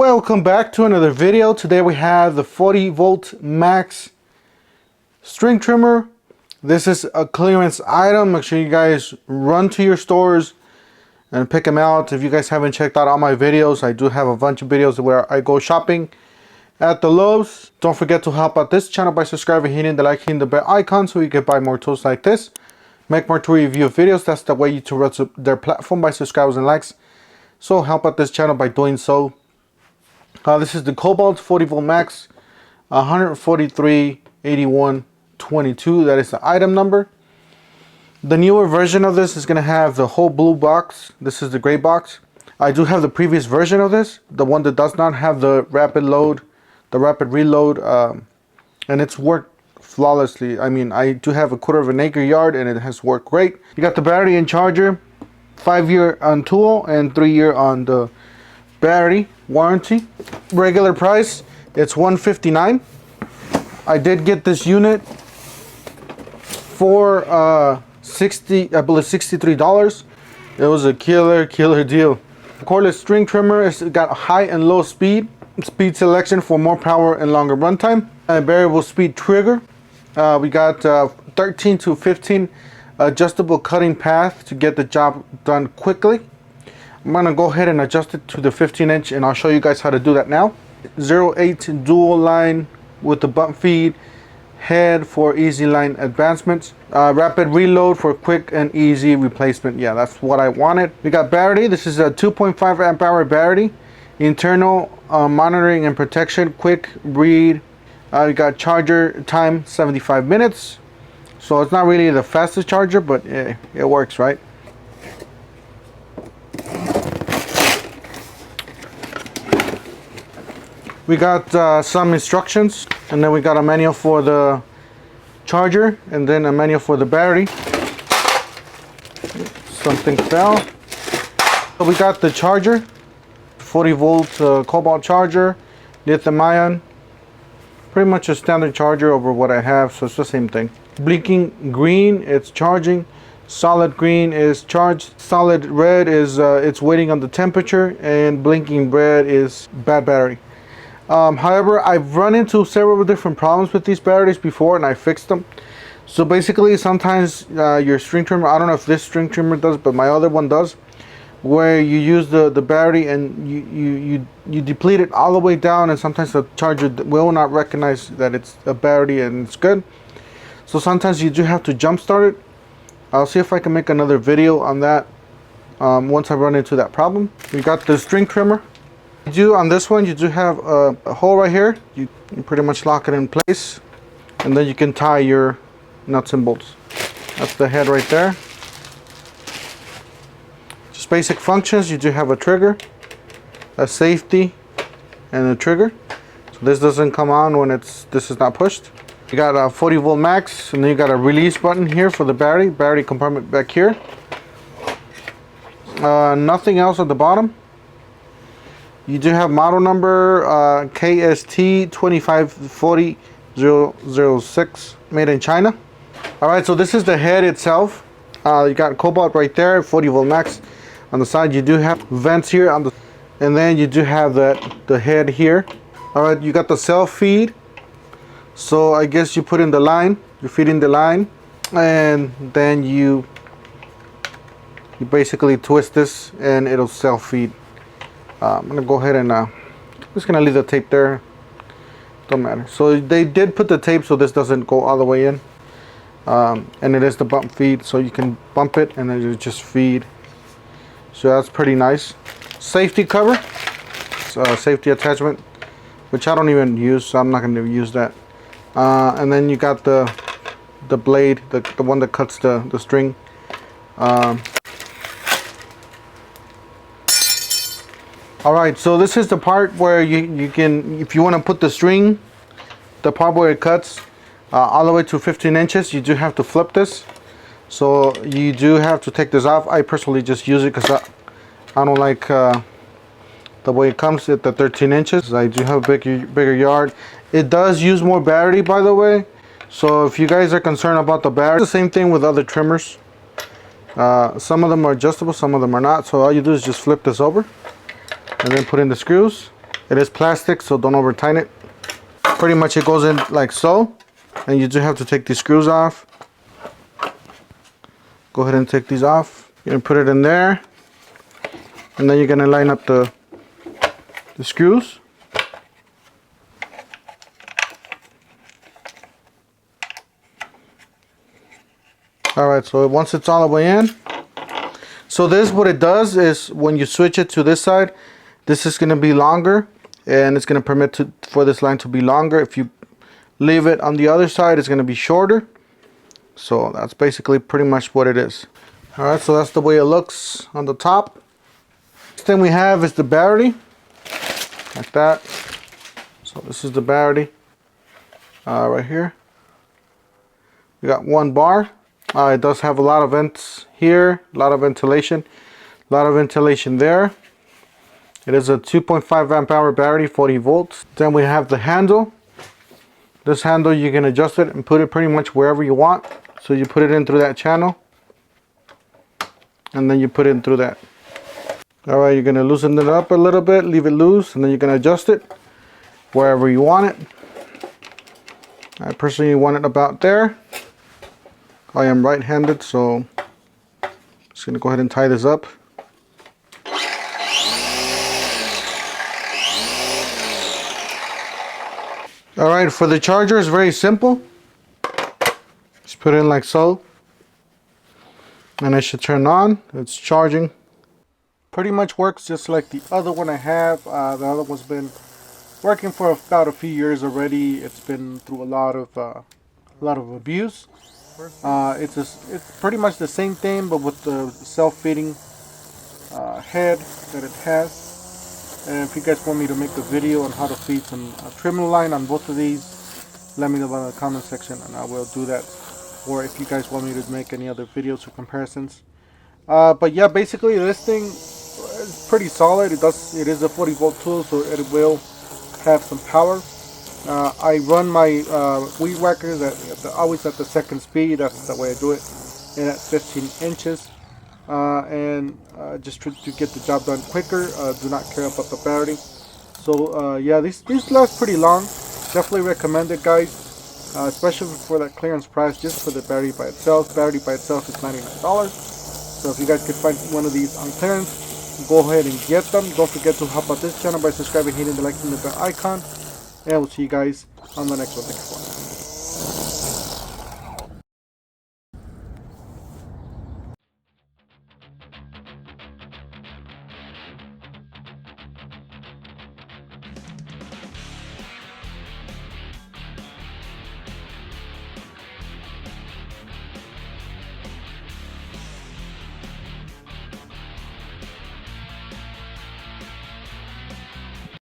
Welcome back to another video. Today we have the 40 volt max string trimmer. This is a clearance item. Make sure you guys run to your stores and pick them out. If you guys haven't checked out all my videos, I do have a bunch of videos where I go shopping at the Lowe's. Don't forget to help out this channel by subscribing, hitting the like, hitting the bell icon so you can buy more tools like this. Make more tool review videos. That's the way to run their platform, by subscribers and likes. So help out this channel by doing so. This is the Kobalt 40 volt max, 1438122. That is the item number. The newer version of this is going to have the whole blue box. This is the gray box. I do have the previous version of this, the one that does not have the rapid load, the rapid reload, and it's worked flawlessly. I mean, I do have a 1/4 acre yard and it has worked great. You got the battery and charger, 5-year on tool and 3-year on the battery warranty. Regular price, it's $159. I did get this unit for I believe $63. It was a killer deal. Cordless string trimmer. It's got high and low speed selection for more power and longer runtime. A variable speed trigger. We got 13 to 15 adjustable cutting path to get the job done quickly. I'm gonna go ahead and adjust it to the 15-inch, and I'll show you guys how to do that now. 0.8 dual line with the bump feed head for easy line advancements. Rapid reload for quick and easy replacement. Yeah, that's what I wanted. We got battery. This is a 2.5 amp hour battery. Internal monitoring and protection. Quick read. We got charger time 75 minutes. So it's not really the fastest charger, but it works, right? We got some instructions, and then we got a manual for the charger, and then a manual for the battery. Something fell. So we got the charger, 40 volt Kobalt charger, lithium ion. Pretty much a standard charger over what I have, so it's the same thing. Blinking green, it's charging. Solid green is charged. Solid red is it's waiting on the temperature, and blinking red is bad battery. However, I've run into several different problems with these batteries before, and I fixed them. So basically, sometimes your string trimmer, I don't know if this string trimmer does, but my other one does, where you use the battery and you deplete it all the way down, and sometimes the charger will not recognize that it's a battery and it's good. So sometimes you do have to jump start it. I'll see if I can make another video on that once I run into that problem. We got the string trimmer. On this one, you do have a hole right here. You pretty much lock it in place, and then you can tie your nuts and bolts. That's the head right there. Just basic functions. You do have a trigger, a safety, and a trigger. So this doesn't come on when this is not pushed. You got a 40 volt max, and then you got a release button here for the battery compartment back here. Nothing else at the bottom. You do have model number KST 2540006, made in China. Alright, so this is the head itself. You got Kobalt right there, 40 volt max. On the side you do have vents here, and then you do have the head here. Alright, you got the self feed. So I guess you put in the line, you're feeding the line, and then you basically twist this and it'll self feed. I'm gonna go ahead and I'm just gonna leave the tape there. Don't matter. So they did put the tape so this doesn't go all the way in, and it is the bump feed, so you can bump it and then you just feed. So that's pretty nice. Safety cover, safety attachment, which I don't even use, so I'm not gonna use that. And then you got the blade, the one that cuts the string. Alright, so this is the part where you can, if you want to put the string, the part where it cuts all the way to 15 inches, you do have to flip this. So you do have to take this off. I personally just use it because I don't like the way it comes at the 13 inches. I do have a bigger yard. It does use more battery, by the way. So if you guys are concerned about the battery, the same thing with other trimmers. Some of them are adjustable, some of them are not. So all you do is just flip this over and then put in the screws, It is plastic, so don't over tighten it. Pretty much it goes in like so, and you do have to take these screws off. Go ahead and take these off. You're gonna put it in there, and then you're gonna line up the screws. Alright, so once it's all the way in, so this, what it does is when you switch it to this side, this is going to be longer, and it's going to permit for this line to be longer. If you leave it on the other side, it's going to be shorter. So that's basically pretty much what it is. Alright, so that's the way it looks on the top. Next thing we have is the battery, like that. So this is the battery right here. We got 1 bar. It does have a lot of vents here, a lot of ventilation there. It is a 2.5 amp hour battery, 40 volts. Then we have the handle. This handle, you can adjust it and put it pretty much wherever you want. So you put it in through that channel, and then you put it in through that. Alright, you're going to loosen it up a little bit, leave it loose, and then you're going to adjust it wherever you want it. I personally want it about there. I am right-handed, so I'm just going to go ahead and tie this up. Alright, for the charger, it's very simple. Just put it in like so, and it should turn on. It's charging. Pretty much works just like the other one I have. The other one's been working for about a few years already. It's been through a lot of abuse. It's pretty much the same thing, but with the self-feeding head that it has. And if you guys want me to make a video on how to feed some trim line on both of these, let me know in the comment section, and I will do that. Or if you guys want me to make any other videos or comparisons. But yeah, basically this thing is pretty solid. It is a 40 volt tool, so it will have some power. I run my weed whackers always at the second speed. That's the way I do it, and at 15 inches. Just to get the job done quicker. Do not care about the battery. So yeah, these last pretty long. Definitely recommend it, guys. Especially for that clearance price, just for the battery by itself. Battery by itself is $99. So if you guys could find one of these on clearance, go ahead and get them. Don't forget to help out this channel by subscribing, hitting the like and the bell icon. And we'll see you guys on the next one. Thanks for watching.